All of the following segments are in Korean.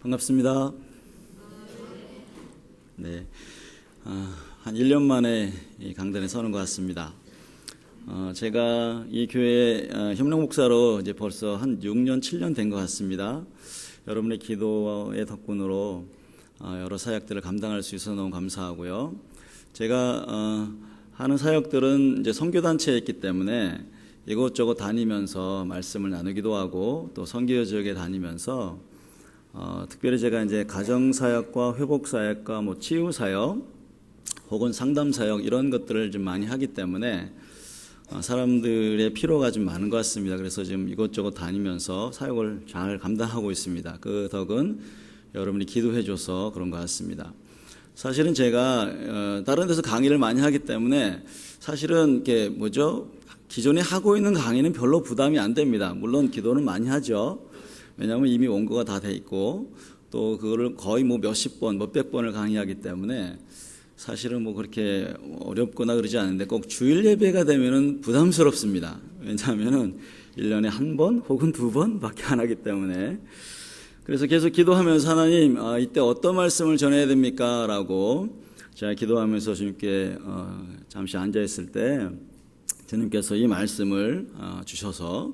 반갑습니다. 네, 한 1년 만에 이 강단에 서는 것 같습니다. 제가 이 교회 협력 목사로 이제 벌써 한 6년, 7년 된 것 같습니다. 여러분의 기도의 덕분으로 여러 사역들을 감당할 수 있어서 너무 감사하고요. 제가 하는 사역들은 이제 선교단체에 있기 때문에 이곳저곳 다니면서 말씀을 나누기도 하고 또 선교 지역에 다니면서 특별히 제가 이제 가정사역과 회복사역과 뭐 치유사역 혹은 상담사역 이런 것들을 좀 많이 하기 때문에 사람들의 필요가 좀 많은 것 같습니다. 그래서 지금 이곳저곳 다니면서 사역을 잘 감당하고 있습니다. 그 덕은 여러분이 기도해줘서 그런 것 같습니다. 사실은 제가 다른 데서 강의를 많이 하기 때문에 사실은 이게 기존에 하고 있는 강의는 별로 부담이 안 됩니다. 물론 기도는 많이 하죠. 왜냐하면 이미 원고가 다 돼 있고 또 그거를 거의 뭐 몇십 번, 몇백 번을 강의하기 때문에 사실은 뭐 그렇게 어렵거나 그러지 않은데 꼭 주일 예배가 되면은 부담스럽습니다. 왜냐하면은 1년에 한 번 혹은 두 번밖에 안 하기 때문에. 그래서 계속 기도하면서 하나님 이때 어떤 말씀을 전해야 됩니까? 라고 제가 기도하면서 주님께 잠시 앉아있을 때 주님께서 이 말씀을 주셔서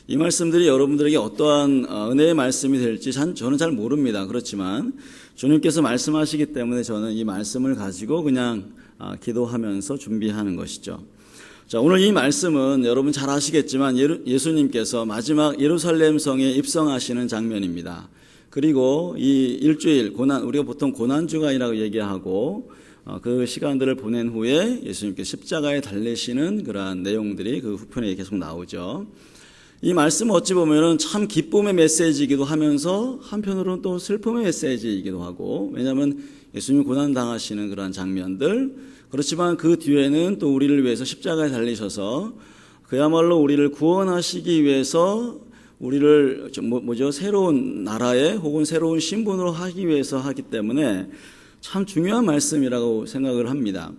이 말씀들이 여러분들에게 어떠한 은혜의 말씀이 될지 저는 잘 모릅니다. 그렇지만 주님께서 말씀하시기 때문에 저는 이 말씀을 가지고 그냥 기도하면서 준비하는 것이죠. 자, 오늘 이 말씀은 여러분 잘 아시겠지만 예수님께서 마지막 예루살렘 성에 입성하시는 장면입니다. 그리고 이 일주일 우리가 보통 고난주간이라고 얘기하고 그 시간들을 보낸 후에 예수님께 십자가에 달리시는 그러한 내용들이 그 후편에 계속 나오죠. 이 말씀은 어찌 보면은 참 기쁨의 메시지이기도 하면서 한편으로는 또 슬픔의 메시지이기도 하고, 왜냐하면 예수님이 고난 당하시는 그러한 장면들, 그렇지만 그 뒤에는 또 우리를 위해서 십자가에 달리셔서 그야말로 우리를 구원하시기 위해서 우리를 새로운 나라에 혹은 새로운 신분으로 하기 위해서 하기 때문에 참 중요한 말씀이라고 생각을 합니다.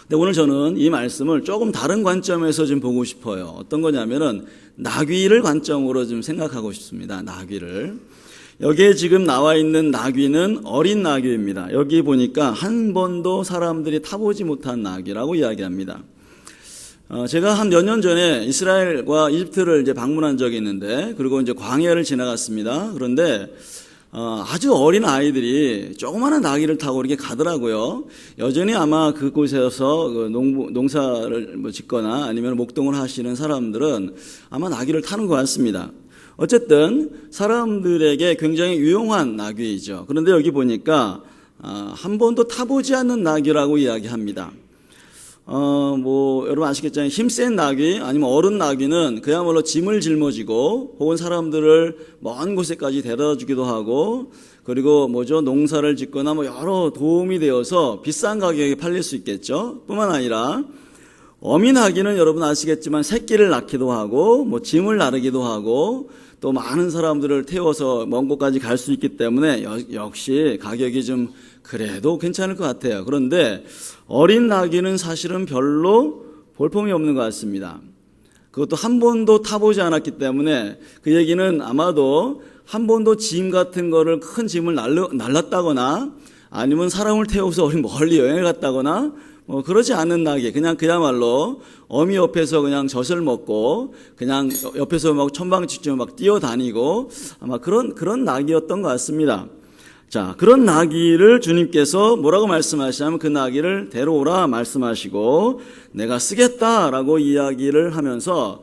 근데 오늘 저는 이 말씀을 조금 다른 관점에서 좀 보고 싶어요. 어떤 거냐면은 나귀를 관점으로 좀 생각하고 싶습니다. 나귀를. 여기에 지금 나와 있는 나귀는 어린 나귀입니다. 여기 보니까 한 번도 사람들이 타보지 못한 나귀라고 이야기합니다. 제가 한 몇 년 전에 이스라엘과 이집트를 이제 방문한 적이 있는데, 그리고 이제 광야를 지나갔습니다. 그런데 아주 어린 아이들이 조그마한 나귀를 타고 이렇게 가더라고요. 여전히 아마 그곳에서 농사를 짓거나 아니면 목동을 하시는 사람들은 아마 나귀를 타는 것 같습니다. 어쨌든 사람들에게 굉장히 유용한 나귀이죠. 그런데 여기 보니까 한 번도 타보지 않는 나귀라고 이야기합니다. 여러분 아시겠지만 힘센 나귀 아니면 어른 나귀는 그야말로 짐을 짊어지고 혹은 사람들을 먼 곳에까지 데려다 주기도 하고, 그리고 농사를 짓거나 여러 도움이 되어서 비싼 가격에 팔릴 수 있겠죠. 뿐만 아니라 어미 나귀는 여러분 아시겠지만 새끼를 낳기도 하고 짐을 나르기도 하고 또 많은 사람들을 태워서 먼 곳까지 갈 수 있기 때문에 역시 가격이 좀 그래도 괜찮을 것 같아요. 그런데 어린 나귀는 사실은 별로 볼품이 없는 것 같습니다. 그것도 한 번도 타보지 않았기 때문에 그 얘기는 아마도 한 번도 짐 같은 거를 큰 짐을 날랐다거나 아니면 사람을 태워서 멀리 여행을 갔다거나 그러지 않은 나귀, 그야말로 어미 옆에서 그냥 젖을 먹고 그냥 옆에서 천방지축 뛰어다니고 아마 그런 나귀였던 것 같습니다. 자, 그런 나귀를 주님께서 뭐라고 말씀하시냐면 그 나귀를 데려오라 말씀하시고 내가 쓰겠다라고 이야기를 하면서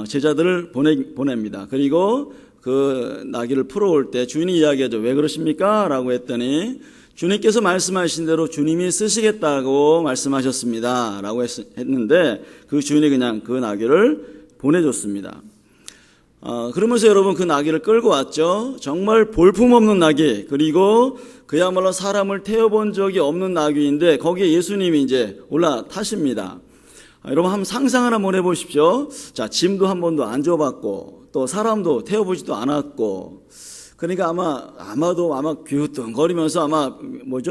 제자들을 보냅니다. 그리고 그 나귀를 풀어올 때 주인이 이야기하죠. 왜 그러십니까? 라고 했더니 주님께서 말씀하신 대로 주님이 쓰시겠다고 말씀하셨습니다. 라고 했는데 그 주인이 그냥 그 나귀를 보내줬습니다. 그러면서 여러분 그 나귀를 끌고 왔죠. 정말 볼품없는 나귀, 그리고 그야말로 사람을 태워본 적이 없는 나귀인데 거기에 예수님이 이제 올라타십니다. 여러분 한번 상상을 한번 해보십시오. 자, 짐도 한 번도 안 줘봤고 또 사람도 태워보지도 않았고, 그러니까 아마도 귀우뚱거리면서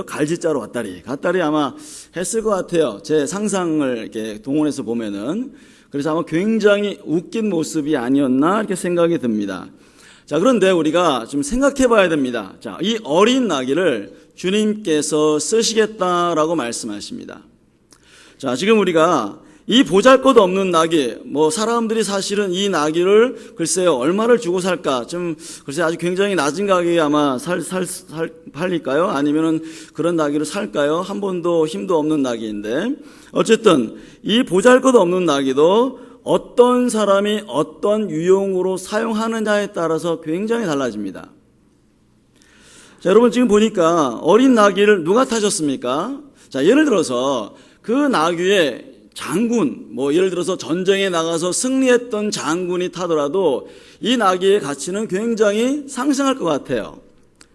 갈지자로 갔다리 아마 했을 것 같아요. 제 상상을 이렇게 동원해서 보면은. 그래서 아마 굉장히 웃긴 모습이 아니었나 이렇게 생각이 듭니다. 자, 그런데 우리가 좀 생각해 봐야 됩니다. 자, 이 어린 나귀를 주님께서 쓰시겠다라고 말씀하십니다. 자, 지금 우리가 이 보잘것없는 나귀, 사람들이 사실은 이 나귀를 글쎄요, 얼마를 주고 살까? 글쎄 아주 굉장히 낮은 가격에 아마 팔릴까요? 아니면은 그런 나귀를 살까요? 한 번도 힘도 없는 나귀인데. 어쨌든, 이 보잘것없는 나귀도 어떤 사람이 어떤 유용으로 사용하느냐에 따라서 굉장히 달라집니다. 자, 여러분 지금 보니까 어린 나귀를 누가 타셨습니까? 자, 예를 들어서 그 나귀에 장군, 예를 들어서 전쟁에 나가서 승리했던 장군이 타더라도 이 나귀의 가치는 굉장히 상승할 것 같아요.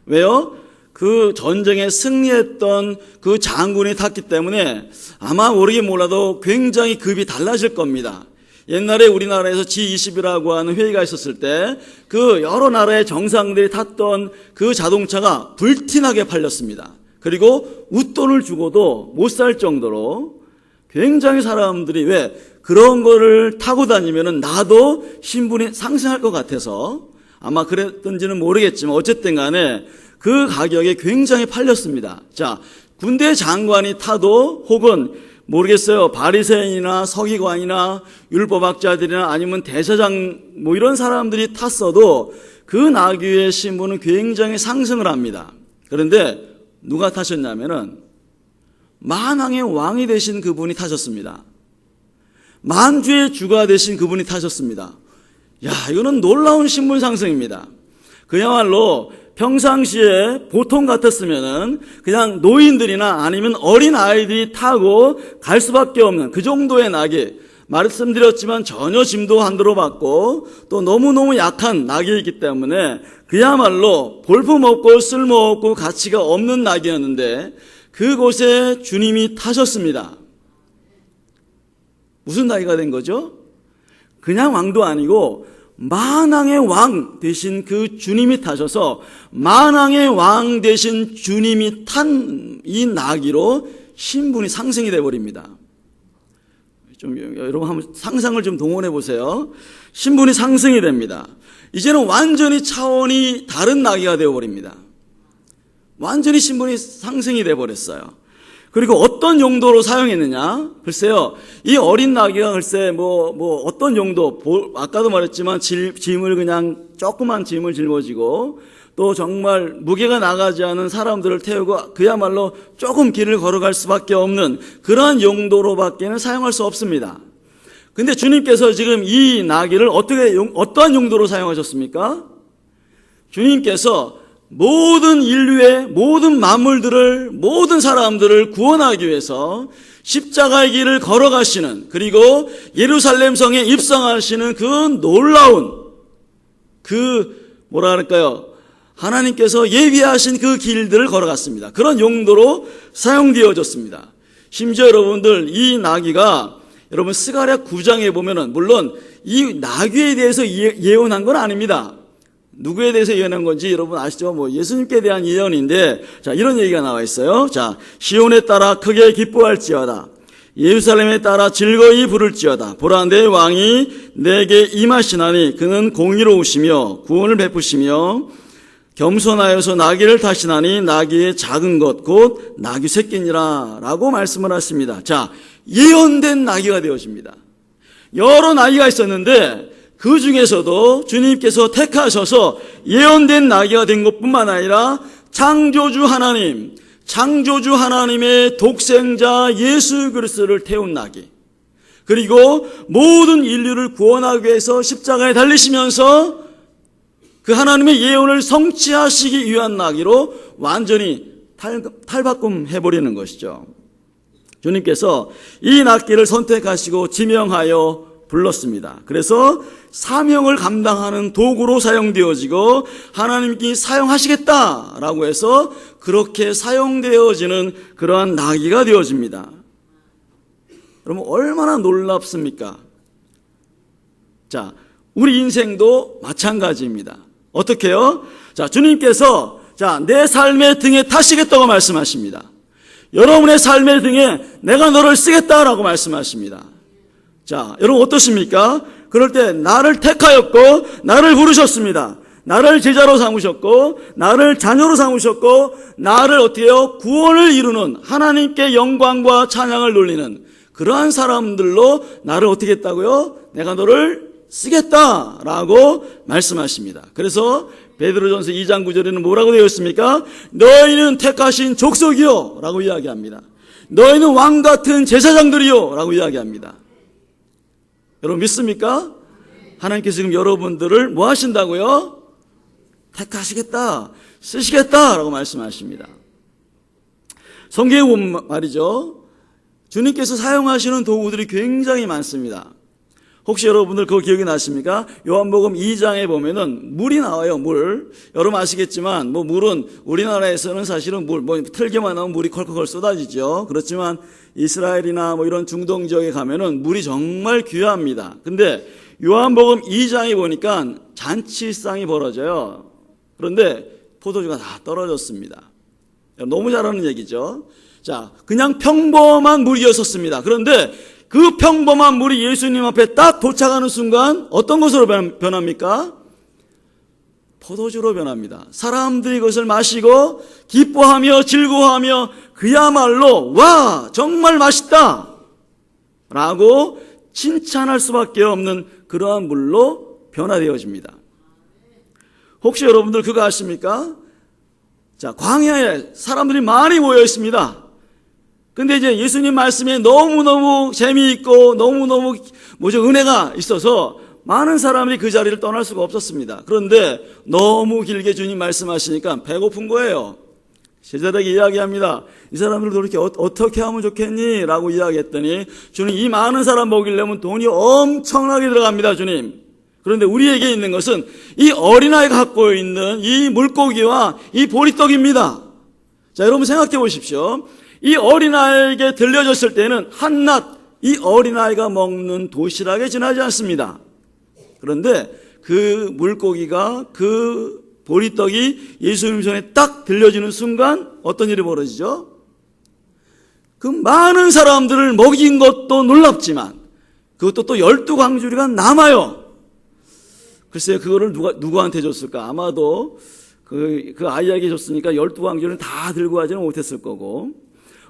왜요? 그 전쟁에 승리했던 그 장군이 탔기 때문에 아마 모르긴 몰라도 굉장히 급이 달라질 겁니다. 옛날에 우리나라에서 G20이라고 하는 회의가 있었을 때 그 여러 나라의 정상들이 탔던 그 자동차가 불티나게 팔렸습니다. 그리고 웃돈을 주고도 못 살 정도로 굉장히 사람들이 왜 그런 거를 타고 다니면은 나도 신분이 상승할 것 같아서 아마 그랬던지는 모르겠지만 어쨌든 간에 그 가격에 굉장히 팔렸습니다. 자, 군대 장관이 타도 혹은 모르겠어요. 바리새인이나 서기관이나 율법학자들이나 아니면 대제사장 이런 사람들이 탔어도 그 나귀의 신분은 굉장히 상승을 합니다. 그런데 누가 타셨냐면은 만왕의 왕이 되신 그분이 타셨습니다. 만주의 주가 되신 그분이 타셨습니다. 야, 이거는 놀라운 신분 상승입니다. 그야말로 평상시에 보통 같았으면은 그냥 노인들이나 아니면 어린 아이들이 타고 갈 수밖에 없는 그 정도의 나귀, 말씀드렸지만 전혀 짐도 안 들어봤고 또 너무너무 약한 나귀이기 때문에 그야말로 볼품없고 쓸모없고 가치가 없는 나귀였는데 그곳에 주님이 타셨습니다. 무슨 나귀가 된 거죠? 그냥 왕도 아니고 만왕의 왕 되신 그 주님이 타셔서 만왕의 왕 되신 주님이 탄 이 나귀로 신분이 상승이 되어버립니다. 여러분 한번 상상을 좀 동원해 보세요. 신분이 상승이 됩니다. 이제는 완전히 차원이 다른 나귀가 되어버립니다. 완전히 신분이 상승이 되어버렸어요. 그리고 어떤 용도로 사용했느냐? 글쎄요, 이 어린 나귀가 글쎄 어떤 용도, 아까도 말했지만 짐을 그냥 조그만 짐을 짊어지고 또 정말 무게가 나가지 않은 사람들을 태우고 그야말로 조금 길을 걸어갈 수밖에 없는 그러한 용도로밖에는 사용할 수 없습니다. 근데 주님께서 지금 이 나귀를 어떠한 용도로 사용하셨습니까? 주님께서 모든 인류의 모든 만물들을, 모든 사람들을 구원하기 위해서 십자가의 길을 걸어가시는, 그리고 예루살렘 성에 입성하시는 그 놀라운 하나님께서 예비하신 그 길들을 걸어갔습니다. 그런 용도로 사용되어졌습니다. 심지어 여러분들 이 나귀가 여러분 스가랴 9장에 보면은 물론 이 나귀에 대해서 예언한 건 아닙니다. 누구에 대해서 예언한 건지 여러분 아시죠? 예수님께 대한 예언인데, 자, 이런 얘기가 나와 있어요. 자, 시온에 따라 크게 기뻐할지어다. 예루살렘에 따라 즐거이 부를지어다. 보라, 내 왕이 내게 임하시나니 그는 공의로우시며 구원을 베푸시며 겸손하여서 나귀를 타시나니 나귀의 작은 것 곧 나귀 새끼니라 라고 말씀을 하십니다. 자, 예언된 나귀가 되어집니다. 여러 나귀가 있었는데 그 중에서도 주님께서 택하셔서 예언된 나귀가 된 것뿐만 아니라 창조주 하나님의 독생자 예수 그리스도를 태운 나귀, 그리고 모든 인류를 구원하기 위해서 십자가에 달리시면서 그 하나님의 예언을 성취하시기 위한 나귀로 완전히 탈바꿈해버리는 것이죠. 주님께서 이 나귀를 선택하시고 지명하여 불렀습니다. 그래서 사명을 감당하는 도구로 사용되어지고 하나님께 사용하시겠다라고 해서 그렇게 사용되어지는 그러한 나귀가 되어집니다. 여러분 얼마나 놀랍습니까? 자, 우리 인생도 마찬가지입니다. 어떻게요? 자, 주님께서 내 삶의 등에 타시겠다고 말씀하십니다. 여러분의 삶의 등에 내가 너를 쓰겠다라고 말씀하십니다. 자, 여러분 어떻습니까? 그럴 때 나를 택하였고 나를 부르셨습니다. 나를 제자로 삼으셨고 나를 자녀로 삼으셨고 나를 어떻게 해요? 구원을 이루는 하나님께 영광과 찬양을 돌리는 그러한 사람들로 나를 어떻게 했다고요? 내가 너를 쓰겠다라고 말씀하십니다. 그래서 베드로전서 2장 9절에는 뭐라고 되어 있습니까? 너희는 택하신 족속이요 라고 이야기합니다. 너희는 왕같은 제사장들이요 라고 이야기합니다. 여러분 믿습니까? 하나님께서 지금 여러분들을 뭐 하신다고요? 택하시겠다, 쓰시겠다라고 말씀하십니다. 성경에 보면 말이죠, 주님께서 사용하시는 도구들이 굉장히 많습니다. 혹시 여러분들 그거 기억이 나십니까? 요한복음 2장에 보면은 물이 나와요, 물. 여러분 아시겠지만, 물은 우리나라에서는 사실은 틀기만 하면 물이 컬컬 쏟아지죠. 그렇지만 이스라엘이나 이런 중동 지역에 가면은 물이 정말 귀합니다. 근데 요한복음 2장에 보니까 잔치상이 벌어져요. 그런데 포도주가 다 떨어졌습니다. 너무 잘하는 얘기죠. 자, 그냥 평범한 물이었었습니다. 그런데 그 평범한 물이 예수님 앞에 딱 도착하는 순간 어떤 것으로 변합니까? 포도주로 변합니다. 사람들이 그것을 마시고 기뻐하며 즐거워하며 그야말로 와 정말 맛있다 라고 칭찬할 수밖에 없는 그러한 물로 변화되어집니다. 혹시 여러분들 그거 아십니까? 자, 광야에 사람들이 많이 모여 있습니다. 근데 이제 예수님 말씀에 너무너무 재미있고 너무너무 은혜가 있어서 많은 사람들이 그 자리를 떠날 수가 없었습니다. 그런데 너무 길게 주님 말씀하시니까 배고픈 거예요. 제자들에게 이야기합니다. 이 사람들도 이렇게 어떻게 하면 좋겠니? 라고 이야기했더니 주님, 이 많은 사람 먹이려면 돈이 엄청나게 들어갑니다, 주님. 그런데 우리에게 있는 것은 이 어린아이가 갖고 있는 이 물고기와 이 보리떡입니다. 자, 여러분 생각해 보십시오. 이 어린아이에게 들려줬을 때는 한낱 이 어린아이가 먹는 도시락에 지나지 않습니다. 그런데 그 물고기가 그 보리떡이 예수님 손에 딱 들려지는 순간 어떤 일이 벌어지죠? 그 많은 사람들을 먹인 것도 놀랍지만 그것도 또 12광주리가 남아요. 글쎄요, 그거를 누구한테 줬을까? 아마도 그 아이에게 줬으니까 12광주리는 다 들고 가지는 못했을 거고.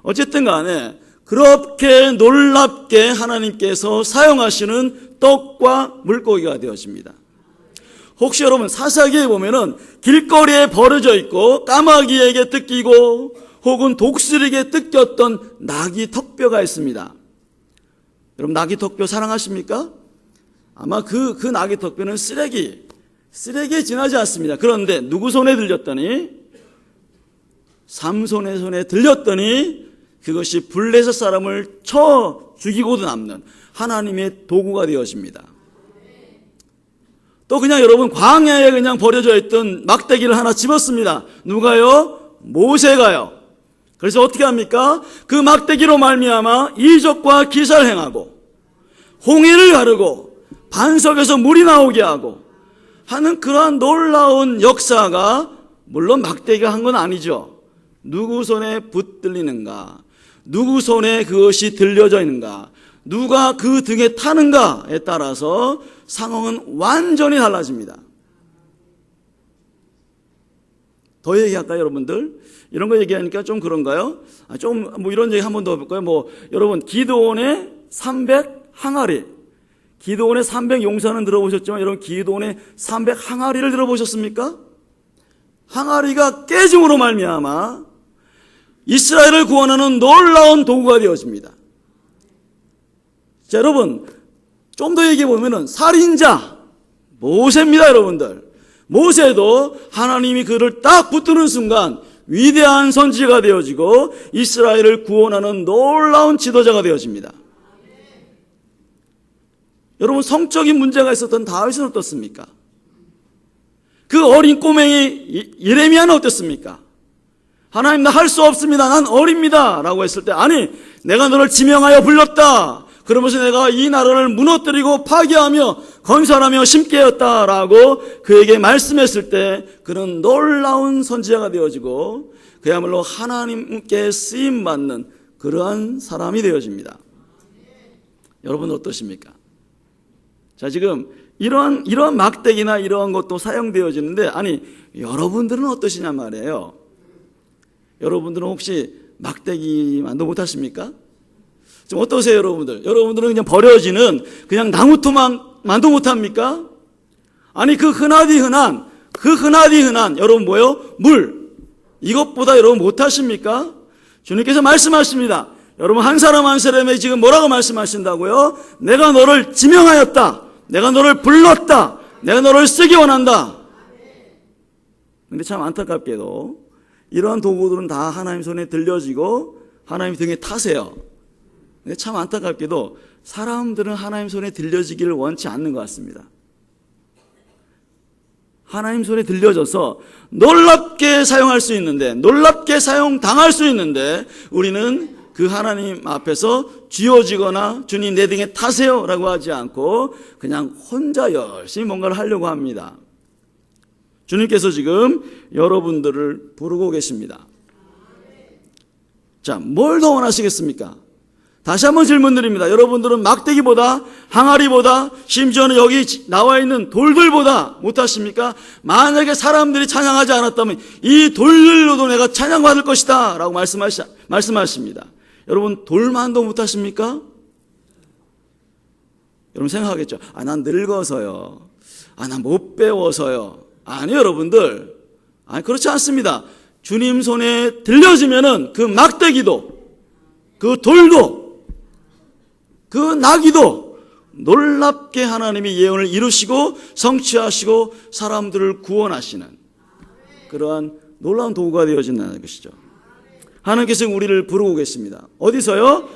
어쨌든 간에 그렇게 놀랍게 하나님께서 사용하시는 떡과 물고기가 되어집니다. 혹시 여러분 사사기에 보면은 길거리에 버려져 있고 까마귀에게 뜯기고 혹은 독수리에게 뜯겼던 나귀 턱뼈가 있습니다. 여러분 나귀 턱뼈 사랑하십니까? 아마 그 나귀 턱뼈는 쓰레기에 지나지 않습니다. 그런데 누구 손에 들렸더니 삼손의 손에 들렸더니 그것이 블레셋 사람을 쳐 죽이고도 남는 하나님의 도구가 되어집니다. 또 그냥 여러분 광야에 그냥 버려져 있던 막대기를 하나 집었습니다. 누가요? 모세가요. 그래서 어떻게 합니까? 그 막대기로 말미암아 이적과 기사를 행하고 홍해를 가르고 반석에서 물이 나오게 하고 하는 그러한 놀라운 역사가 물론 막대기가 한 건 아니죠. 누구 손에 붙들리는가, 누구 손에 그것이 들려져 있는가, 누가 그 등에 타는가에 따라서 상황은 완전히 달라집니다. 더 얘기할까요, 여러분들? 이런 거 얘기하니까 좀 그런가요? 이런 얘기 한 번 더 해볼까요? 여러분, 기드온의 300 항아리. 기드온의 300 용사는 들어보셨지만, 여러분, 기드온의 300 항아리를 들어보셨습니까? 항아리가 깨짐으로 말미암아 이스라엘을 구원하는 놀라운 도구가 되어집니다. 자, 여러분, 좀 더 얘기해 보면은 살인자 모세입니다, 여러분들. 모세도 하나님이 그를 딱 붙드는 순간 위대한 선지자가 되어지고 이스라엘을 구원하는 놀라운 지도자가 되어집니다. 여러분, 성적인 문제가 있었던 다윗은 어떻습니까? 그 어린 꼬맹이 예레미야는 어땠습니까? 하나님, 나 할 수 없습니다. 난 어립니다. 라고 했을 때, 아니, 내가 너를 지명하여 불렀다. 그러면서 내가 이 나라를 무너뜨리고 파괴하며 건설하며 심게 했다라고 그에게 말씀했을 때 그는 놀라운 선지자가 되어지고 그야말로 하나님께 쓰임받는 그러한 사람이 되어집니다. 여러분 어떠십니까? 자, 지금 이런 막대기나 이런 것도 사용되어지는데, 아니, 여러분들은 어떠시냐 말이에요. 여러분들은 혹시 막대기 만도 못하십니까? 좀 어떠세요, 여러분들? 여러분들은 그냥 버려지는 그냥 나무토막만도 못합니까? 아니, 그 흔하디 흔한 여러분 뭐예요? 물. 이것보다 여러분 못하십니까? 주님께서 말씀하십니다. 여러분, 한 사람 한 사람에게 지금 뭐라고 말씀하신다고요? 내가 너를 지명하였다. 내가 너를 불렀다. 내가 너를 쓰기 원한다. 근데 참 안타깝게도 이러한 도구들은 다 하나님 손에 들려지고 하나님 등에 타세요. 근데 참 안타깝게도 사람들은 하나님 손에 들려지기를 원치 않는 것 같습니다. 하나님 손에 들려져서 놀랍게 사용할 수 있는데, 놀랍게 사용당할 수 있는데, 우리는 그 하나님 앞에서 쥐어지거나 주님 내 등에 타세요 라고 하지 않고 그냥 혼자 열심히 뭔가를 하려고 합니다. 주님께서 지금 여러분들을 부르고 계십니다. 자, 뭘 더 원하시겠습니까? 다시 한번 질문 드립니다. 여러분들은 막대기보다, 항아리보다, 심지어는 여기 나와 있는 돌들보다 못하십니까? 만약에 사람들이 찬양하지 않았다면 이 돌들로도 내가 찬양받을 것이다 라고 말씀하십니다. 여러분, 돌만도 못하십니까? 여러분 생각하겠죠. 난 늙어서요. 난 못 배워서요. 아니요, 여러분들. 그렇지 않습니다. 주님 손에 들려지면은 그 막대기도, 그 돌도, 그 나귀도 놀랍게 하나님이 예언을 이루시고 성취하시고 사람들을 구원하시는 그러한 놀라운 도구가 되어진다는 것이죠. 하나님께서 우리를 부르고 계십니다. 어디서요?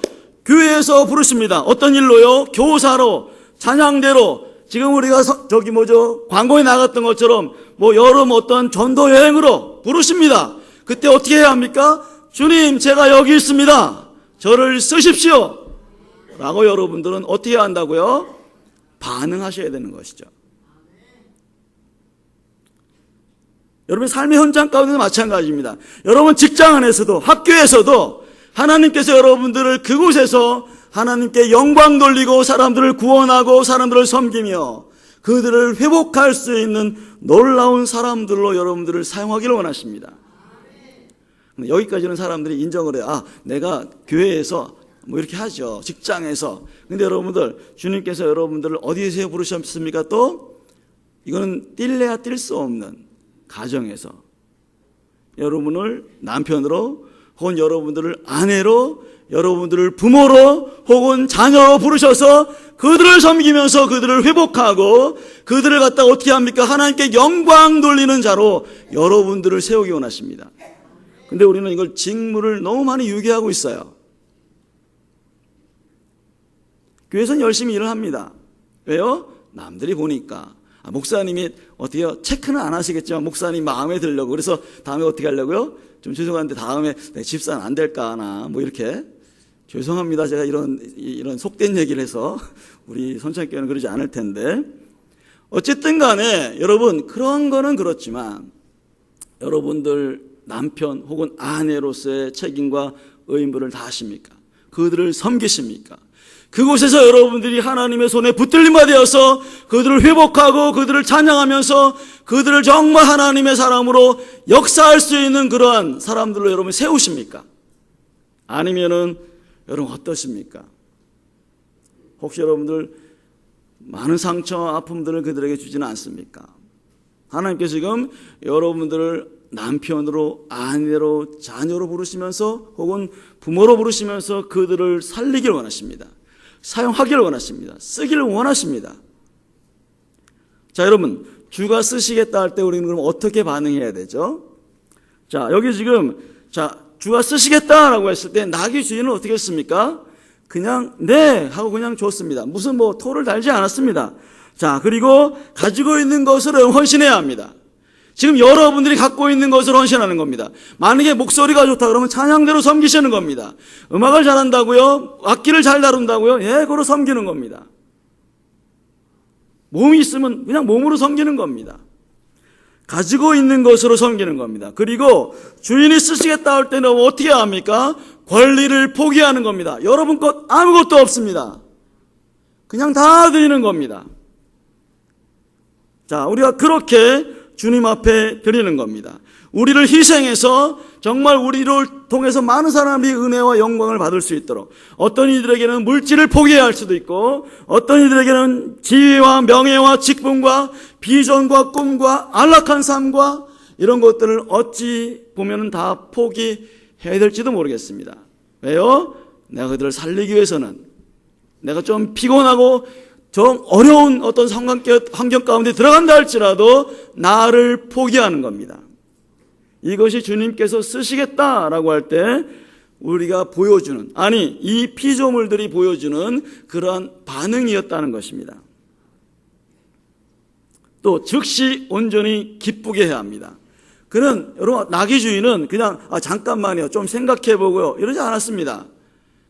교회에서 부르십니다. 어떤 일로요? 교사로, 찬양대로. 지금 우리가 광고에 나갔던 것처럼 여름 어떤 전도 여행으로 부르십니다. 그때 어떻게 해야 합니까? 주님, 제가 여기 있습니다. 저를 쓰십시오. 라고 여러분들은 어떻게 해야 한다고요? 반응하셔야 되는 것이죠. 여러분 삶의 현장 가운데도 마찬가지입니다. 여러분 직장 안에서도, 학교에서도 하나님께서 여러분들을 그곳에서 하나님께 영광 돌리고 사람들을 구원하고 사람들을 섬기며 그들을 회복할 수 있는 놀라운 사람들로 여러분들을 사용하기를 원하십니다. 여기까지는 사람들이 인정을 해요. 내가 교회에서 이렇게 하죠. 직장에서. 근데 여러분들, 주님께서 여러분들을 어디에서 부르셨습니까? 또 이거는 뛸래야 뛸 수 없는 가정에서 여러분을 남편으로 혹은 여러분들을 아내로 여러분들을 부모로 혹은 자녀로 부르셔서 그들을 섬기면서 그들을 회복하고 그들을 갖다가 어떻게 합니까? 하나님께 영광 돌리는 자로 여러분들을 세우기 원하십니다. 근데 우리는 이걸 직무를 너무 많이 유기하고 있어요. 교회에서는 열심히 일을 합니다. 왜요? 남들이 보니까. 목사님이 어떻게요? 체크는 안 하시겠지만 목사님 마음에 들려고. 그래서 다음에 어떻게 하려고요? 좀 죄송한데 다음에 내 집사는 안 될까 하나 이렇게. 죄송합니다. 제가 이런 속된 얘기를 해서 우리 선창교회는 그러지 않을 텐데. 어쨌든 간에 여러분 그런 거는 그렇지만 여러분들 남편 혹은 아내로서의 책임과 의무를 다 하십니까? 그들을 섬기십니까? 그곳에서 여러분들이 하나님의 손에 붙들림 받아서 그들을 회복하고 그들을 찬양하면서 그들을 정말 하나님의 사람으로 역사할 수 있는 그러한 사람들로 여러분 세우십니까? 아니면은 여러분 어떠십니까? 혹시 여러분들 많은 상처와 아픔들을 그들에게 주지는 않습니까? 하나님께서 지금 여러분들을 남편으로, 아내로, 자녀로 부르시면서 혹은 부모로 부르시면서 그들을 살리기를 원하십니다. 사용하기를 원하십니다. 쓰기를 원하십니다. 자, 여러분, 주가 쓰시겠다 할 때 우리는 그럼 어떻게 반응해야 되죠? 자, 여기 지금, 주가 쓰시겠다라고 했을 때 나귀 주인은 어떻게 했습니까? 그냥, 네! 하고 그냥 줬습니다. 무슨 토를 달지 않았습니다. 자, 그리고 가지고 있는 것으로 헌신해야 합니다. 지금 여러분들이 갖고 있는 것을 헌신하는 겁니다. 만약에 목소리가 좋다 그러면 찬양대로 섬기시는 겁니다. 음악을 잘한다고요? 악기를 잘 다룬다고요? 예, 그로 섬기는 겁니다. 몸이 있으면 그냥 몸으로 섬기는 겁니다. 가지고 있는 것으로 섬기는 겁니다. 그리고 주인이 쓰시겠다 할 때는 어떻게 합니까? 권리를 포기하는 겁니다. 여러분 것 아무것도 없습니다. 그냥 다 드리는 겁니다. 자, 우리가 그렇게 주님 앞에 드리는 겁니다. 우리를 희생해서 정말 우리를 통해서 많은 사람이 은혜와 영광을 받을 수 있도록, 어떤 이들에게는 물질을 포기해야 할 수도 있고, 어떤 이들에게는 지위와 명예와 직분과 비전과 꿈과 안락한 삶과 이런 것들을 어찌 보면 다 포기해야 될지도 모르겠습니다. 왜요? 내가 그들을 살리기 위해서는 내가 좀 피곤하고 좀 어려운 어떤 환경 가운데 들어간다 할지라도 나를 포기하는 겁니다. 이것이 주님께서 쓰시겠다라고 할 때 우리가 보여주는, 아니 이 피조물들이 보여주는 그러한 반응이었다는 것입니다. 또 즉시 온전히 기쁘게 해야 합니다. 그는 여러분, 나귀 주인은 그냥 잠깐만요, 좀 생각해보고요, 이러지 않았습니다.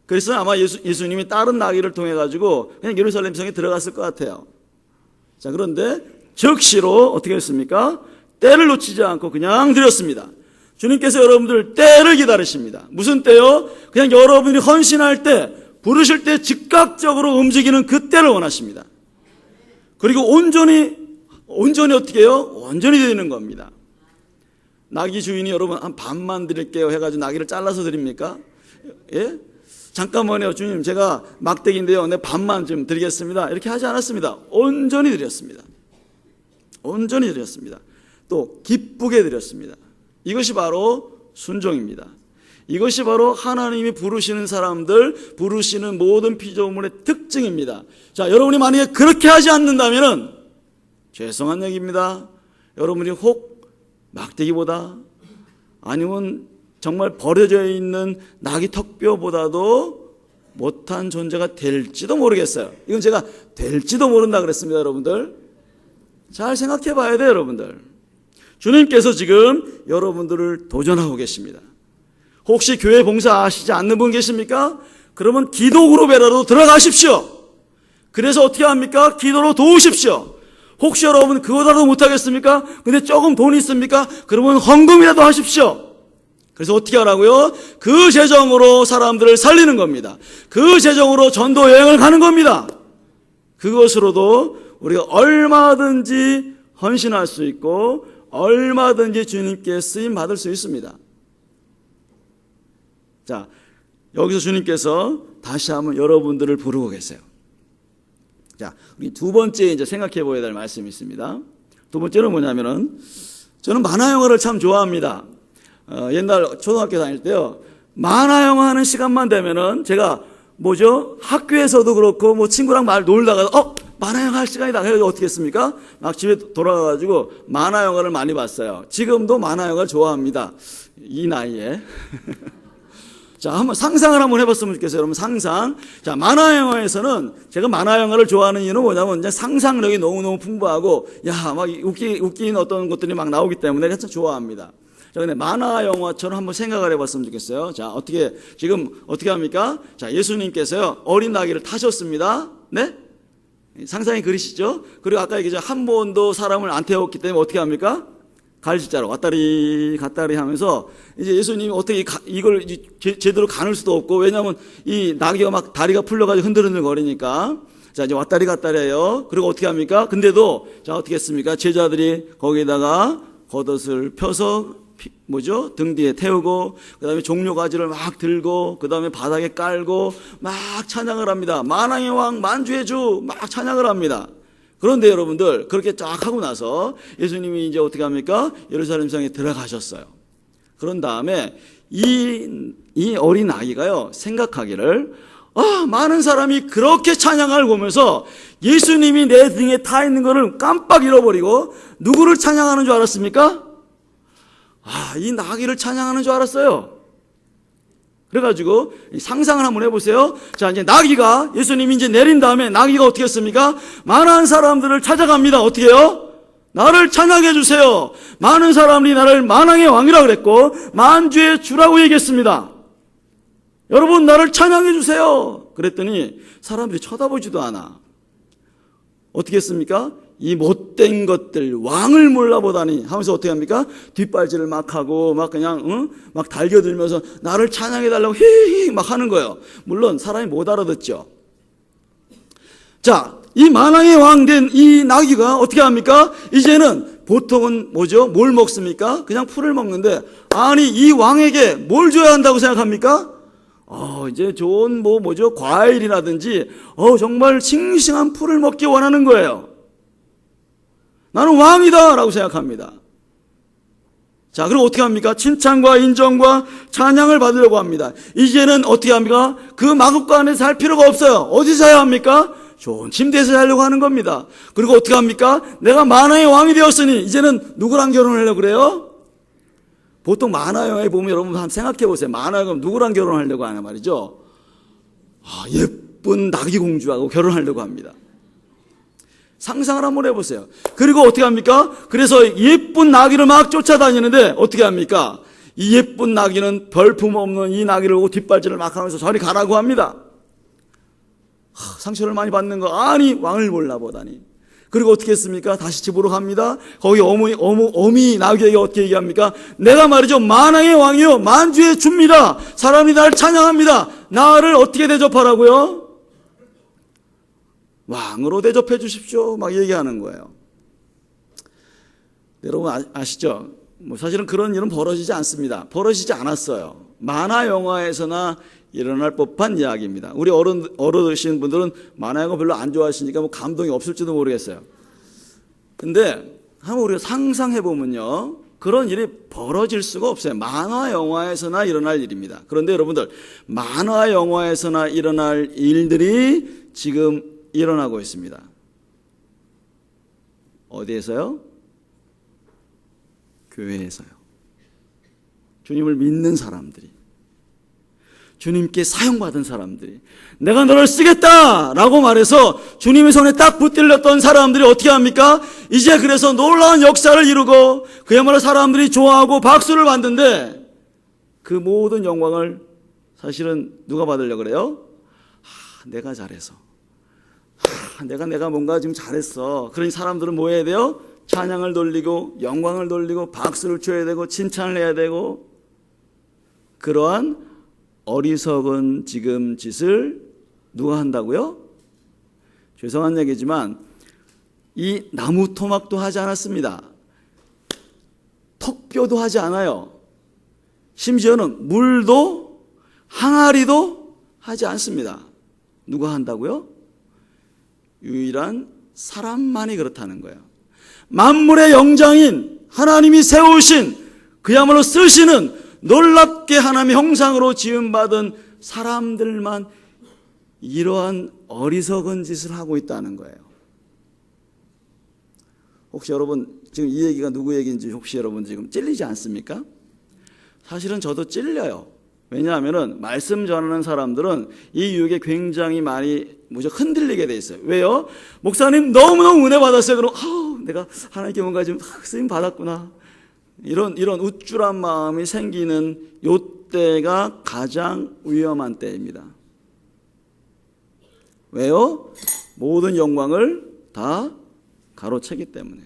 그래서 아마 예수님이 다른 나귀를 통해 가지고 그냥 예루살렘 성에 들어갔을 것 같아요. 자, 그런데 즉시로 어떻게 했습니까? 때를 놓치지 않고 그냥 드렸습니다. 주님께서 여러분들 때를 기다리십니다. 무슨 때요? 그냥 여러분이 헌신할 때, 부르실 때 즉각적으로 움직이는 그 때를 원하십니다. 그리고 온전히 어떻게 해요? 온전히 드리는 겁니다. 나귀 주인이 여러분 한 반만 드릴게요 해가지고 나귀를 잘라서 드립니까? 예? 잠깐만요, 주님, 제가 막대기인데요, 내 반만 좀 드리겠습니다, 이렇게 하지 않았습니다. 온전히 드렸습니다. 온전히 드렸습니다. 또 기쁘게 드렸습니다. 이것이 바로 순종입니다. 이것이 바로 하나님이 부르시는 사람들, 부르시는 모든 피조물의 특징입니다. 자, 여러분이 만약에 그렇게 하지 않는다면 죄송한 얘기입니다. 여러분이 혹 막대기보다, 아니면 정말 버려져 있는 나귀 턱뼈보다도 못한 존재가 될지도 모르겠어요. 이건 제가 될지도 모른다 그랬습니다. 여러분들 잘 생각해 봐야 돼요. 여러분들, 주님께서 지금 여러분들을 도전하고 계십니다. 혹시 교회 봉사하시지 않는 분 계십니까? 그러면 기도 그룹에라도 들어가십시오. 그래서 어떻게 합니까? 기도로 도우십시오. 혹시 여러분 그거라도 못하겠습니까? 근데 조금 돈이 있습니까? 그러면 헌금이라도 하십시오. 그래서 어떻게 하라고요? 그 재정으로 사람들을 살리는 겁니다. 그 재정으로 전도 여행을 가는 겁니다. 그것으로도 우리가 얼마든지 헌신할 수 있고 얼마든지 주님께 쓰임 받을 수 있습니다. 자, 여기서 주님께서 다시 한번 여러분들을 부르고 계세요. 자, 우리 두 번째 이제 생각해 보아야 될 말씀이 있습니다. 두 번째는 뭐냐면은, 저는 만화 영화를 참 좋아합니다. 옛날 초등학교 다닐 때요, 만화 영화 하는 시간만 되면은 제가 학교에서도 그렇고 친구랑 놀다가 만화 영화 할 시간이다. 그래서 어떻게 했습니까? 막 집에 돌아가가지고 만화 영화를 많이 봤어요. 지금도 만화 영화를 좋아합니다. 이 나이에. 자, 한번 상상을 한번 해봤으면 좋겠어요. 여러분, 상상. 자, 만화 영화에서는, 제가 만화 영화를 좋아하는 이유는 뭐냐면, 이제 상상력이 너무너무 풍부하고, 막 웃긴 어떤 것들이 막 나오기 때문에 참 좋아합니다. 자, 근데 만화 영화처럼 한번 생각을 해봤으면 좋겠어요. 자, 지금 어떻게 합니까? 자, 예수님께서요, 어린 나귀를 타셨습니다. 네? 상상이 그리시죠? 그리고 아까 얘기했죠. 한 번도 사람을 안 태웠기 때문에 어떻게 합니까? 갈짓자로 왔다리 갔다리 하면서, 이제 예수님이 어떻게 이걸 제대로 가눌 수도 없고, 왜냐하면 이 나귀가 막 다리가 풀려가지고 흔들흔들 거리니까. 자, 이제 왔다리 갔다리 해요. 그리고 어떻게 합니까? 근데도, 자, 어떻게 했습니까? 제자들이 거기에다가 겉옷을 펴서 등 뒤에 태우고, 그 다음에 종려가지를 막 들고, 그 다음에 바닥에 깔고 막 찬양을 합니다. 만왕의 왕, 만주의 주 막 찬양을 합니다. 그런데 여러분들, 그렇게 쫙 하고 나서 예수님이 이제 어떻게 합니까? 예루살렘 성에 들어가셨어요. 그런 다음에 이 어린 아기가요, 생각하기를, 많은 사람이 그렇게 찬양을 보면서 예수님이 내 등에 타 있는 거를 깜빡 잃어버리고 누구를 찬양하는 줄 알았습니까? 이 나귀를 찬양하는 줄 알았어요. 그래가지고 상상을 한번 해보세요. 자, 이제 나귀가, 예수님이 이제 내린 다음에 나귀가 어떻게 했습니까? 많은 사람들을 찾아갑니다. 어떻게 해요? 나를 찬양해 주세요. 많은 사람들이 나를 만왕의 왕이라고 그랬고 만주의 주라고 얘기했습니다. 여러분, 나를 찬양해 주세요. 그랬더니 사람들이 쳐다보지도 않아. 어떻게 했습니까? 이 못된 것들, 왕을 몰라보다니 하면서 어떻게 합니까? 뒷발질을 막 하고 막 그냥 막 달겨들면서 나를 찬양해 달라고 히히 막 하는 거예요. 물론 사람이 못 알아듣죠. 자, 이 만왕의 왕 된 이 나귀가 어떻게 합니까? 이제는 보통은 뭐죠? 뭘 먹습니까? 그냥 풀을 먹는데, 아니, 이 왕에게 뭘 줘야 한다고 생각합니까? 이제 좋은 뭐죠? 과일이라든지, 정말 싱싱한 풀을 먹기 원하는 거예요. 나는 왕이다! 라고 생각합니다. 자, 그럼 어떻게 합니까? 칭찬과 인정과 찬양을 받으려고 합니다. 이제는 어떻게 합니까? 그 마구간에서 살 필요가 없어요. 어디서 해야 합니까? 좋은 침대에서 자려고 하는 겁니다. 그리고 어떻게 합니까? 내가 만화의 왕이 되었으니 이제는 누구랑 결혼하려고 그래요? 보통 만화 영화에 보면 여러분 한번 생각해 보세요. 만화 영화 누구랑 결혼하려고 하냐 말이죠. 예쁜 나귀 공주하고 결혼하려고 합니다. 상상을 한번 해보세요. 그리고 어떻게 합니까? 그래서 예쁜 나귀를 막 쫓아다니는데 어떻게 합니까? 이 예쁜 나귀는 별품 없는 이 나귀를 보고 뒷발질을 막 하면서 저리 가라고 합니다. 상처를 많이 받는 거, 아니 왕을 몰라보다니. 그리고 어떻게 했습니까? 다시 집으로 갑니다. 거기 어미 나귀에게 어떻게 얘기합니까? 내가 말이죠, 만왕의 왕이요 만주의 주입니다. 사람이 나를 찬양합니다. 나를 어떻게 대접하라고요? 왕으로 대접해 주십시오. 막 얘기하는 거예요. 여러분 아시죠? 사실은 그런 일은 벌어지지 않습니다. 벌어지지 않았어요. 만화 영화에서나 일어날 법한 이야기입니다. 우리 어르신 분들은 만화 영화 별로 안 좋아하시니까 감동이 없을지도 모르겠어요. 근데 한번 우리가 상상해 보면요, 그런 일이 벌어질 수가 없어요. 만화 영화에서나 일어날 일입니다. 그런데 여러분들, 만화 영화에서나 일어날 일들이 지금 일어나고 있습니다. 어디에서요? 교회에서요. 주님을 믿는 사람들이, 주님께 사용받은 사람들이, 내가 너를 쓰겠다라고 말해서 주님의 손에 딱 붙들렸던 사람들이 어떻게 합니까? 이제 그래서 놀라운 역사를 이루고 그야말로 사람들이 좋아하고 박수를 받는데, 그 모든 영광을 사실은 누가 받으려고 그래요? 내가 잘해서, 내가 뭔가 지금 잘했어. 그러니 사람들은 뭐 해야 돼요? 찬양을 돌리고 영광을 돌리고 박수를 쳐야 되고 칭찬을 해야 되고, 그러한 어리석은 지금 짓을 누가 한다고요? 죄송한 얘기지만 이 나무 토막도 하지 않았습니다. 턱뼈도 하지 않아요. 심지어는 물도 항아리도 하지 않습니다. 누가 한다고요? 유일한 사람만이 그렇다는 거예요. 만물의 영장인 하나님이 세우신, 그야말로 쓰시는, 놀랍게 하나님의 형상으로 지음받은 사람들만 이러한 어리석은 짓을 하고 있다는 거예요. 혹시 여러분 지금 이 얘기가 누구 얘기인지 혹시 여러분 지금 찔리지 않습니까? 사실은 저도 찔려요. 왜냐하면 말씀 전하는 사람들은 이 유혹에 굉장히 많이 무척 흔들리게 돼 있어요. 왜요? 목사님 너무너무 은혜 받았어요. 그럼 내가 하나님께 뭔가 좀 쓰임 받았구나, 이런 우쭐한 마음이 생기는 요때가 가장 위험한 때입니다. 왜요? 모든 영광을 다 가로채기 때문에.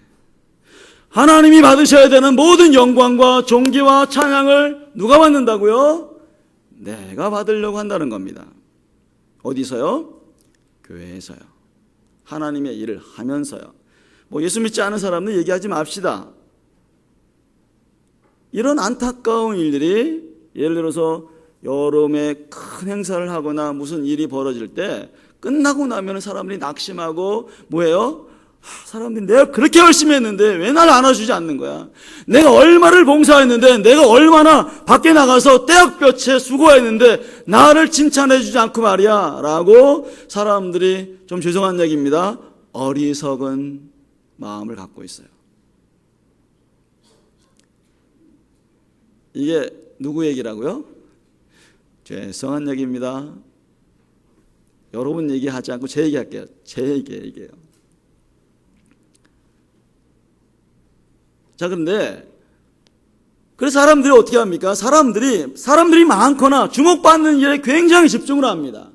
하나님이 받으셔야 되는 모든 영광과 존귀와 찬양을 누가 받는다고요? 내가 받으려고 한다는 겁니다. 어디서요? 교회에서요. 하나님의 일을 하면서요. 예수 믿지 않은 사람은 얘기하지 맙시다. 이런 안타까운 일들이, 예를 들어서 여름에 큰 행사를 하거나 무슨 일이 벌어질 때 끝나고 나면 사람들이 낙심하고 뭐예요? 사람들이 내가 그렇게 열심히 했는데 왜 나를 안아주지 않는 거야? 내가 얼마를 봉사했는데, 내가 얼마나 밖에 나가서 떼약볕에 수고했는데 나를 칭찬해주지 않고 말이야 라고 사람들이, 좀 죄송한 얘기입니다, 어리석은 마음을 갖고 있어요. 이게 누구 얘기라고요? 죄송한 얘기입니다. 여러분 얘기하지 않고 제 얘기할게요. 제 얘기예요. 자, 그런데 그래서 사람들이 어떻게 합니까? 사람들이 많거나 주목받는 일에 굉장히 집중을 합니다.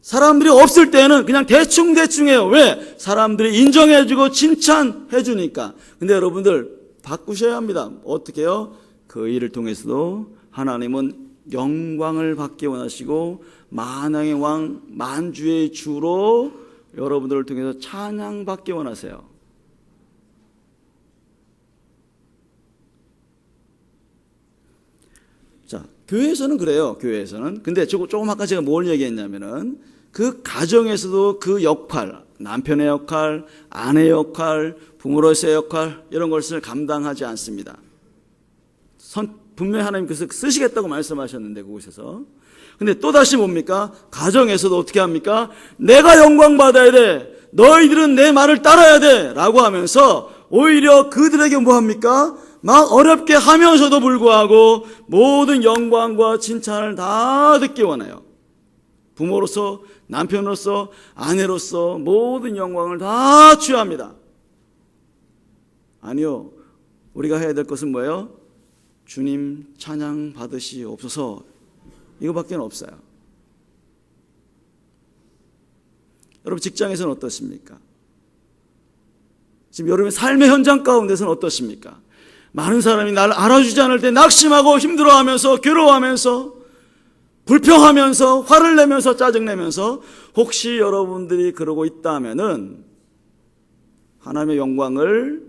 사람들이 없을 때는 그냥 대충 해요. 왜? 사람들이 인정해주고 칭찬해주니까. 근데 여러분들 바꾸셔야 합니다. 어떻게 해요? 그 일을 통해서도 하나님은 영광을 받기 원하시고 만왕의 왕, 만주의 주로 여러분들을 통해서 찬양받기 원하세요. 자, 교회에서는 그래요. 교회에서는. 근데 조금 아까 제가 뭘 얘기했냐면은 그 가정에서도 그 역할, 남편의 역할, 아내의 역할, 부모로서의 역할 이런 것을 감당하지 않습니다. 분명히 하나님께서 쓰시겠다고 말씀하셨는데 그곳에서. 근데 또다시 뭡니까? 가정에서도 어떻게 합니까? 내가 영광 받아야 돼. 너희들은 내 말을 따라야 돼. 라고 하면서 오히려 그들에게 뭐 합니까? 막 어렵게 하면서도 불구하고 모든 영광과 칭찬을 다 듣기 원해요. 부모로서, 남편으로서, 아내로서 모든 영광을 다 취합니다. 아니요. 우리가 해야 될 것은 뭐예요? 주님 찬양 받으시옵소서. 이거밖에 없어요. 여러분 직장에서는 어떻습니까? 지금 여러분의 삶의 현장 가운데서는 어떻습니까? 많은 사람이 나를 알아주지 않을 때 낙심하고 힘들어하면서 괴로워하면서 불평하면서 화를 내면서 짜증내면서 혹시 여러분들이 그러고 있다면은 하나님의 영광을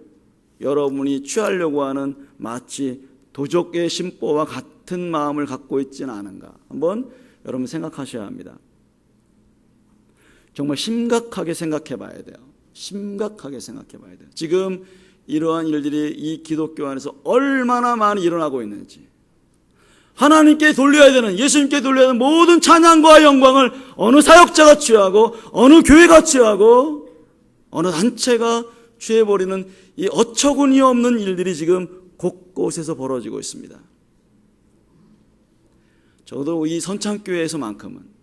여러분이 취하려고 하는 마치 도적의 심보와 같은 마음을 갖고 있지는 않은가 한번 여러분 생각하셔야 합니다. 정말 심각하게 생각해 봐야 돼요. 심각하게 생각해 봐야 돼요. 지금 이러한 일들이 이 기독교 안에서 얼마나 많이 일어나고 있는지, 하나님께 돌려야 되는, 예수님께 돌려야 되는 모든 찬양과 영광을 어느 사역자가 취하고 어느 교회가 취하고 어느 단체가 취해버리는 이 어처구니 없는 일들이 지금 곳곳에서 벌어지고 있습니다. 저도 이 선창교회에서만큼은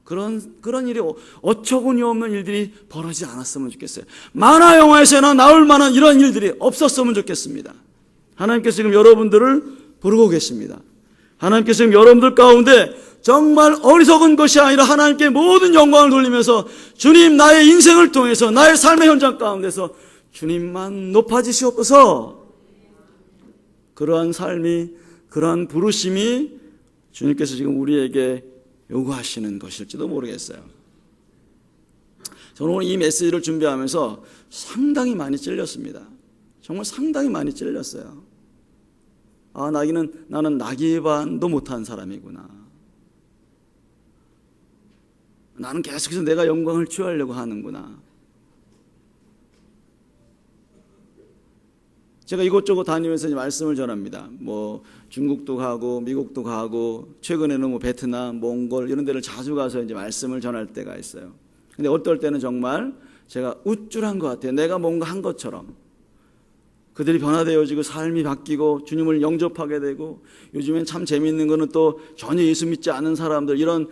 그런 일이 어처구니 없는 일들이 벌어지지 않았으면 좋겠어요. 만화 영화에서나 나올 만한 이런 일들이 없었으면 좋겠습니다. 하나님께서 지금 여러분들을 부르고 계십니다. 하나님께서 지금 여러분들 가운데 정말 어리석은 것이 아니라 하나님께 모든 영광을 돌리면서 주님 나의 인생을 통해서 나의 삶의 현장 가운데서 주님만 높아지시옵소서. 그러한 삶이, 그러한 부르심이 주님께서 지금 우리에게 요구하시는 것일지도 모르겠어요. 저는 오늘 이 메시지를 준비하면서 상당히 많이 찔렸습니다. 정말 상당히 많이 찔렸어요. 아, 나는 나기반도 못한 사람이구나. 나는 계속해서 내가 영광을 취하려고 하는구나. 제가 이곳저곳 다니면서 말씀을 전합니다. 뭐 중국도 가고 미국도 가고 최근에는 뭐 베트남, 몽골 이런 데를 자주 가서 이제 말씀을 전할 때가 있어요. 근데 어떨 때는 정말 제가 우쭐한 것 같아요. 내가 뭔가 한 것처럼. 그들이 변화되어지고 삶이 바뀌고 주님을 영접하게 되고, 요즘엔 참 재미있는 거는 또 전혀 예수 믿지 않은 사람들, 이런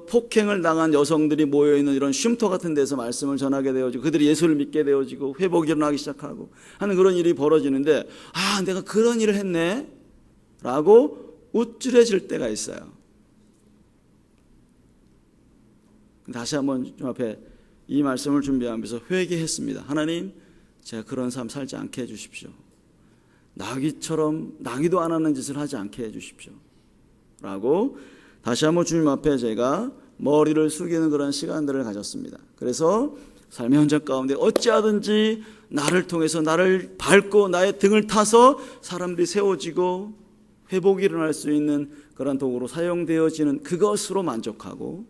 폭행을 당한 여성들이 모여있는 이런 쉼터 같은 데서 말씀을 전하게 되어지고 그들이 예수를 믿게 되어지고 회복이 일어나기 시작하고 하는 그런 일이 벌어지는데, 아, 내가 그런 일을 했네 라고 우쭐해질 때가 있어요. 다시 한번 좀 앞에 이 말씀을 준비하면서 회개했습니다. 하나님, 제가 그런 삶 살지 않게 해주십시오. 나기도 안 하는 짓을 하지 않게 해주십시오 라고 다시 한번 주님 앞에 제가 머리를 숙이는 그런 시간들을 가졌습니다. 그래서 삶의 현장 가운데 어찌하든지 나를 통해서 나를 밟고 나의 등을 타서 사람들이 세워지고 회복이 일어날 수 있는 그런 도구로 사용되어지는 그것으로 만족하고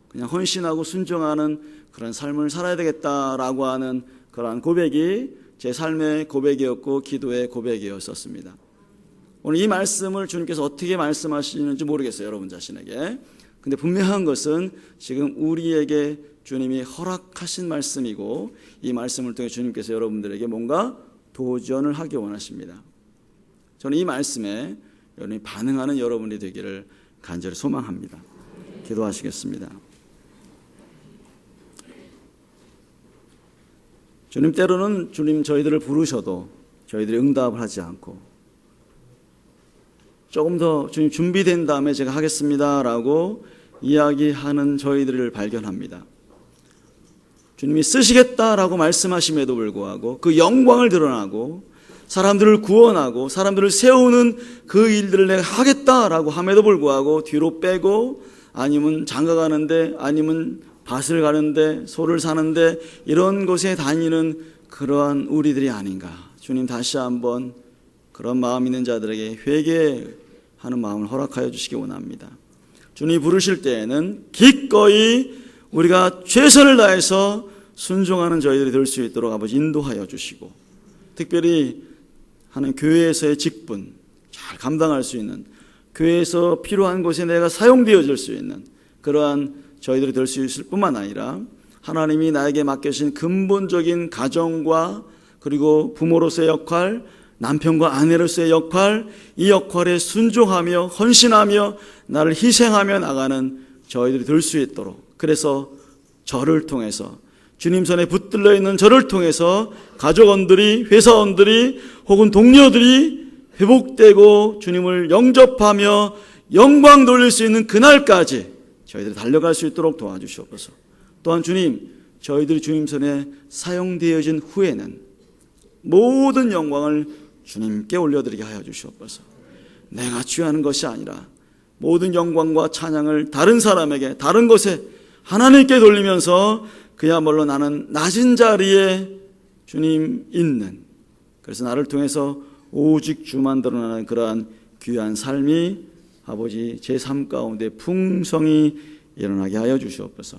그냥 헌신하고 순종하는 그런 삶을 살아야 되겠다라고 하는 그러한 고백이 제 삶의 고백이었고 기도의 고백이었었습니다. 오늘 이 말씀을 주님께서 어떻게 말씀하시는지 모르겠어요, 여러분 자신에게. 근데 분명한 것은 지금 우리에게 주님이 허락하신 말씀이고, 이 말씀을 통해 주님께서 여러분들에게 뭔가 도전을 하기 원하십니다. 저는 이 말씀에 여러분이 반응하는 여러분이 되기를 간절히 소망합니다. 기도하시겠습니다. 주님, 때로는 주님 저희들을 부르셔도 저희들이 응답을 하지 않고, 조금 더 주님 준비된 다음에 제가 하겠습니다 라고 이야기하는 저희들을 발견합니다. 주님이 쓰시겠다라고 말씀하심에도 불구하고 그 영광을 드러나고 사람들을 구원하고 사람들을 세우는 그 일들을 내가 하겠다라고 함에도 불구하고 뒤로 빼고 아니면 장가 가는데 아니면 밭을 가는데 소를 사는데 이런 곳에 다니는 그러한 우리들이 아닌가. 주님 다시 한번 그런 마음 있는 자들에게 회개하는 마음을 허락하여 주시기 원합니다. 주님이 부르실 때에는 기꺼이 우리가 최선을 다해서 순종하는 저희들이 될 수 있도록 아버지 인도하여 주시고, 특별히 하는 교회에서의 직분 잘 감당할 수 있는, 교회에서 필요한 곳에 내가 사용되어질 수 있는 그러한 저희들이 될 수 있을 뿐만 아니라 하나님이 나에게 맡겨진 근본적인 가정과 그리고 부모로서의 역할, 남편과 아내로서의 역할, 이 역할에 순종하며 헌신하며 나를 희생하며 나가는 저희들이 될 수 있도록, 그래서 저를 통해서 주님 손에 붙들려 있는 저를 통해서 가족원들이, 회사원들이 혹은 동료들이 회복되고 주님을 영접하며 영광 돌릴 수 있는 그날까지 저희들이 달려갈 수 있도록 도와주시옵소서. 또한 주님, 저희들이 주님 손에 사용되어진 후에는 모든 영광을 주님께 올려드리게 하여 주시옵소서. 내가 취하는 것이 아니라 모든 영광과 찬양을 다른 사람에게, 다른 곳에 하나님께 돌리면서 그야말로 나는 낮은 자리에 주님 있는, 그래서 나를 통해서 오직 주만 드러나는 그러한 귀한 삶이 아버지 제 삶 가운데 풍성히 일어나게 하여 주시옵소서.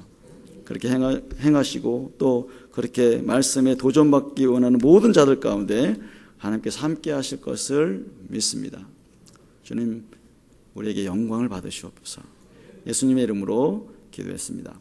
그렇게 행하시고 또 그렇게 말씀에 도전받기 원하는 모든 자들 가운데 하나님께서 함께 하실 것을 믿습니다. 주님, 우리에게 영광을 받으시옵소서. 예수님의 이름으로 기도했습니다.